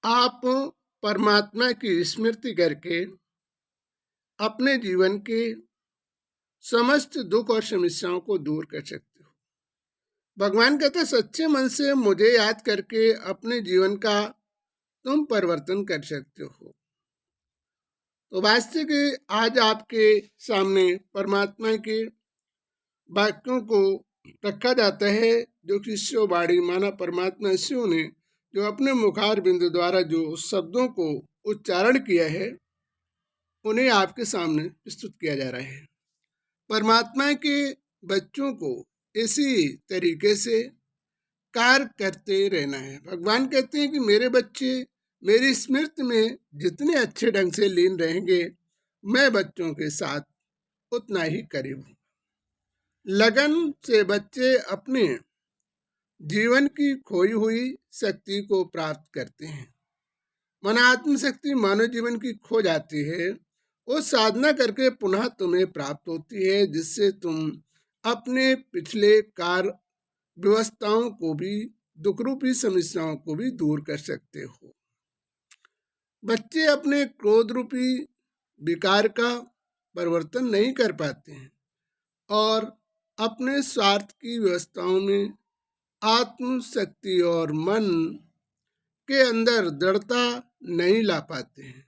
आप परमात्मा की स्मृति करके अपने जीवन के समस्त दुख और समस्याओं को दूर कर सकते हो। भगवान कहते हैं सच्चे मन से मुझे याद करके अपने जीवन का तुम परिवर्तन कर सकते हो। तो वास्तव में आज आपके सामने परमात्मा के वाक्यों को रखा जाता है, जो कि शिव वाणी माना परमात्मा शिव ने जो अपने मुखार बिंदु द्वारा जो शब्दों को उच्चारण किया है, उन्हें आपके सामने प्रस्तुत किया जा रहा है। परमात्मा के बच्चों को इसी तरीके से कार्य करते रहना है। भगवान कहते हैं कि मेरे बच्चे मेरी स्मृति में जितने अच्छे ढंग से लीन रहेंगे, मैं बच्चों के साथ उतना ही करीब हूँ। लगन से बच्चे अपने जीवन की खोई हुई शक्ति को प्राप्त करते हैं। मन आत्मशक्ति मानव जीवन की खो जाती है, वो साधना करके पुनः तुम्हें प्राप्त होती है, जिससे तुम अपने पिछले कार्य व्यवस्थाओं को भी, दुख रूपी समस्याओं को भी दूर कर सकते हो। बच्चे अपने क्रोध रूपी विकार का परिवर्तन नहीं कर पाते हैं और अपने स्वार्थ की व्यवस्थाओं में आत्मशक्ति और मन के अंदर दृढ़ता नहीं ला पाते हैं।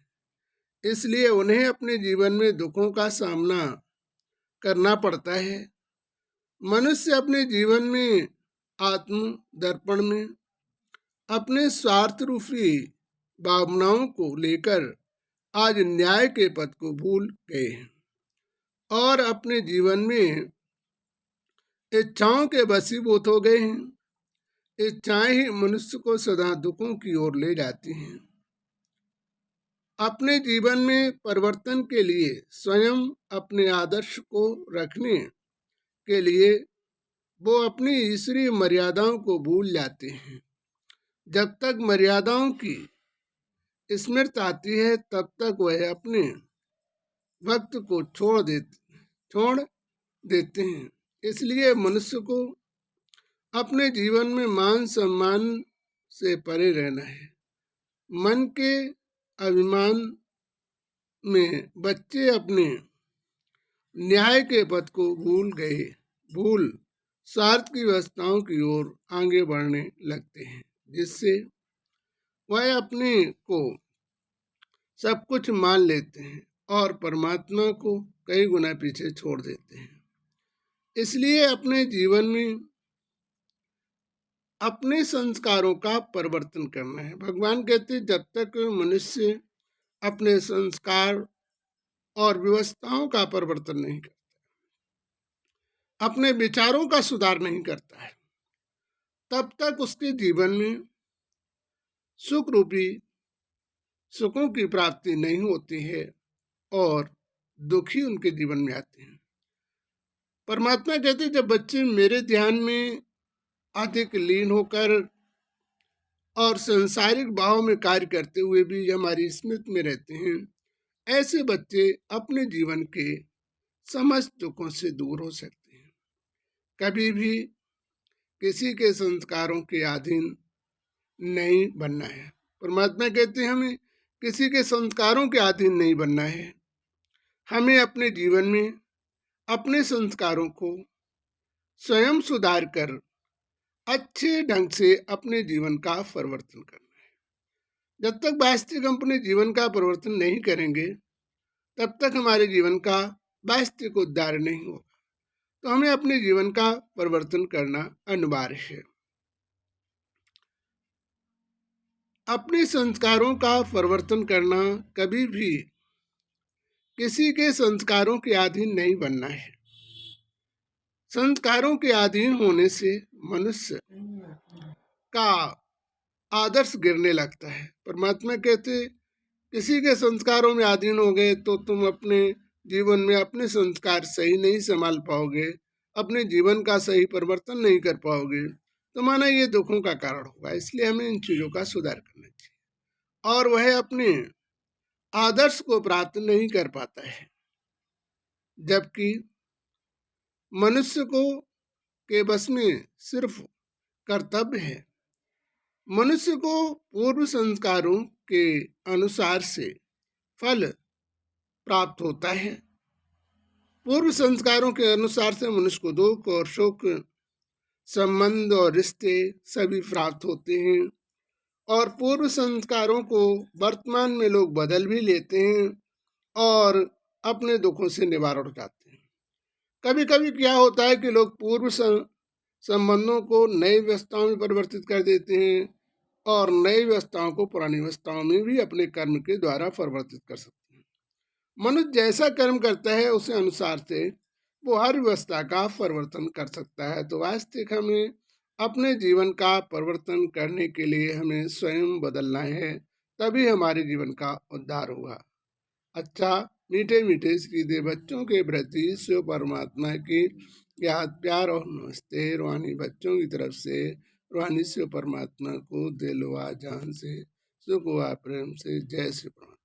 इसलिए उन्हें अपने जीवन में दुखों का सामना करना पड़ता है। मनुष्य अपने जीवन में आत्म दर्पण में अपने स्वार्थ रूपी भावनाओं को लेकर आज न्याय के पद को भूल गए हैं और अपने जीवन में इच्छाओं के वशीभूत हो गए हैं। इच्छाएं ही मनुष्य को सदा दुखों की ओर ले जाती हैं। अपने जीवन में परिवर्तन के लिए स्वयं अपने आदर्श को रखने के लिए वो अपनी ईश्वरीय मर्यादाओं को भूल जाते हैं। जब तक मर्यादाओं की स्मृति आती है, तब तक वह अपने भक्त को छोड़ देते हैं। इसलिए मनुष्य को अपने जीवन में मान सम्मान से परे रहना है। मन के अभिमान में बच्चे अपने न्याय के पथ को भूल स्वार्थ की व्यवस्थाओं की ओर आगे बढ़ने लगते हैं, जिससे वह अपने को सब कुछ मान लेते हैं और परमात्मा को कई गुना पीछे छोड़ देते हैं। इसलिए अपने जीवन में अपने संस्कारों का परिवर्तन करना है। भगवान कहते हैं जब तक मनुष्य अपने संस्कार और व्यवस्थाओं का परिवर्तन नहीं करता, अपने विचारों का सुधार नहीं करता है, तब तक उसके जीवन में सुख रूपी सुखों की प्राप्ति नहीं होती है और दुखी उनके जीवन में आते हैं। परमात्मा कहते हैं जब बच्चे मेरे ध्यान में अधिक लीन होकर और सांसारिक भाव में कार्य करते हुए भी हमारी स्मृति में रहते हैं, ऐसे बच्चे अपने जीवन के समस्त दुखों से दूर हो सकते हैं। कभी भी किसी के संस्कारों के अधीन नहीं बनना है। परमात्मा कहते हैं हमें किसी के संस्कारों के अधीन नहीं बनना है। हमें अपने जीवन में अपने संस्कारों को स्वयं सुधार कर अच्छे ढंग से अपने जीवन का परिवर्तन करना है। जब तक वास्तविक हम अपने जीवन का परिवर्तन नहीं करेंगे, तब तक हमारे जीवन का वास्तविक उद्धार नहीं होगा। तो हमें अपने जीवन का परिवर्तन करना अनिवार्य है। अपने संस्कारों का परिवर्तन करना, कभी भी किसी के संस्कारों के अधीन नहीं बनना है। संस्कारों के अधीन होने से मनुष्य का आदर्श गिरने लगता है। परमात्मा कहते किसी के संस्कारों में अधीन हो गए तो तुम अपने जीवन में अपने संस्कार सही नहीं संभाल पाओगे, अपने जीवन का सही परिवर्तन नहीं कर पाओगे, तो माना ये दुखों का कारण होगा। इसलिए हमें इन चीजों का सुधार करना चाहिए और वह अपने आदर्श को प्राप्त नहीं कर पाता है। जबकि मनुष्य को के बस में सिर्फ कर्तव्य है मनुष्य को पूर्व संस्कारों के अनुसार से फल प्राप्त होता है। पूर्व संस्कारों के अनुसार से मनुष्य को दुख और सुख, संबंध और रिश्ते सभी प्राप्त होते हैं, और पूर्व संस्कारों को वर्तमान में लोग बदल भी लेते हैं और अपने दुखों से निवारण चाहते हैं। कभी कभी क्या होता है कि लोग पूर्व संबंधों को नई व्यवस्थाओं में परिवर्तित कर देते हैं और नई व्यवस्थाओं को पुरानी व्यवस्थाओं में भी अपने कर्म के द्वारा परिवर्तित कर सकते हैं। मनुष्य जैसा कर्म करता है उसे अनुसार से वो हर व्यवस्था का परिवर्तन कर सकता है। तो वास्तविक हमें अपने जीवन का परिवर्तन करने के लिए हमें स्वयं बदलना है, तभी हमारे जीवन का उद्धार होगा। अच्छा, मीठे मीठे सीधे बच्चों के प्रति शिव परमात्मा की याद, प्यार और नमस्ते। रूहानी बच्चों की तरफ से रूहानी शिव परमात्मा को दिल व जान से सुख व प्रेम से जय श्री परमात्मा।